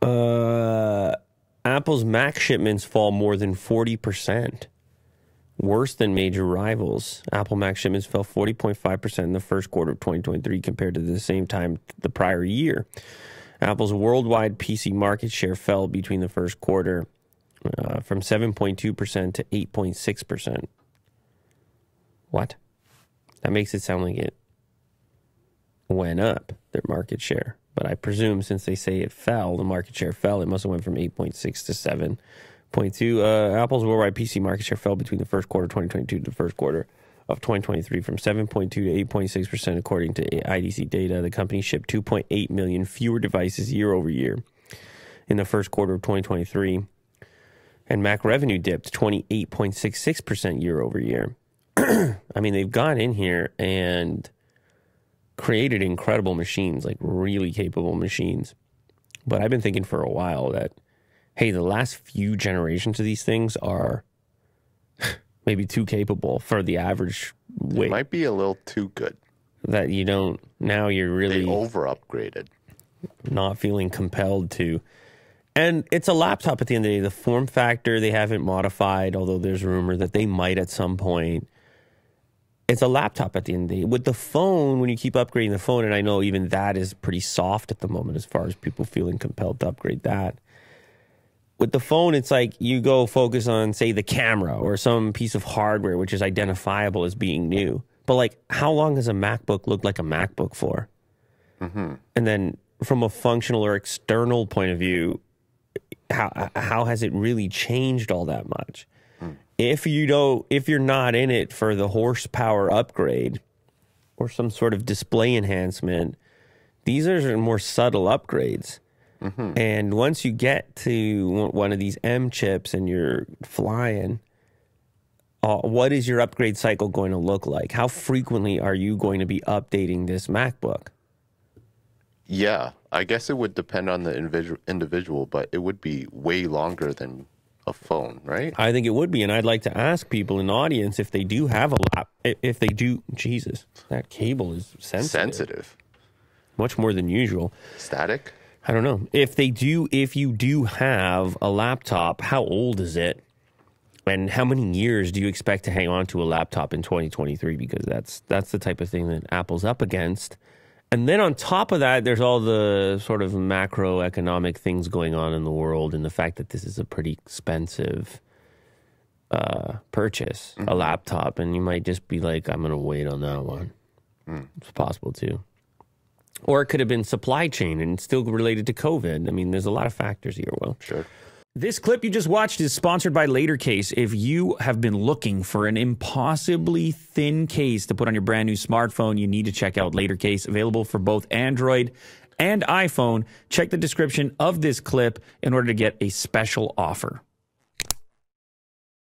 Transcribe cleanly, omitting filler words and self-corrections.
Apple's Mac shipments fall more than 40%. Worse than major rivals. Apple Mac shipments fell 40.5% in the first quarter of 2023 compared to the same time the prior year. Apple's worldwide PC market share fell between the first quarter from 7.2% to 8.6%. What? That makes it sound like it went up, their market share. But I presume since they say it fell, the market share fell, it must have went from 8.6 to 7.2. Apple's worldwide PC market share fell between the first quarter of 2022 to the first quarter of 2023 from 7.2 to 8.6% according to IDC data. The company shipped 2.8 million fewer devices year over year in the first quarter of 2023. And Mac revenue dipped 28.66% year over year. I mean, they've gone in here and created incredible machines, like really capable machines. But I've been thinking for a while that, hey, the last few generations of these things are maybe too capable for the average weight. It might be a little too good. That you don't, now you're really over-upgraded. Not feeling compelled to. And it's a laptop at the end of the day. The form factor, they haven't modified, although there's rumor that they might at some point. It's a laptop at the end of the day. With the phone, when you keep upgrading the phone, and I know even that is pretty soft at the moment as far as people feeling compelled to upgrade that. With the phone, it's like you go focus on, say, the camera or some piece of hardware which is identifiable as being new. But, like, how long has a MacBook looked like a MacBook for? Mm-hmm. And then from a functional or external point of view, how has it really changed all that much? If you're not in it for the horsepower upgrade or some sort of display enhancement, these are more subtle upgrades. Mm-hmm. And once you get to one of these M chips and you're flying, what is your upgrade cycle going to look like? How frequently are you going to be updating this MacBook? Yeah, I guess it would depend on the individual, but it would be way longer than a phone, right? I think it would be, and I'd like to ask people in the audience if they do have a if they do, Jesus, that cable is sensitive. Much more than usual. Static? I don't know. If you do have a laptop, how old is it? And how many years do you expect to hang on to a laptop in 2023? Because that's the type of thing that Apple's up against. And then on top of that, there's all the sort of macroeconomic things going on in the world and the fact that this is a pretty expensive purchase, a laptop. And you might just be like, I'm going to wait on that one. It's possible too. Or it could have been supply chain and still related to COVID. I mean, there's a lot of factors here, Will. Sure. This clip you just watched is sponsored by LaterCase. If you have been looking for an impossibly thin case to put on your brand new smartphone, you need to check out LaterCase, available for both Android and iPhone. Check the description of this clip in order to get a special offer.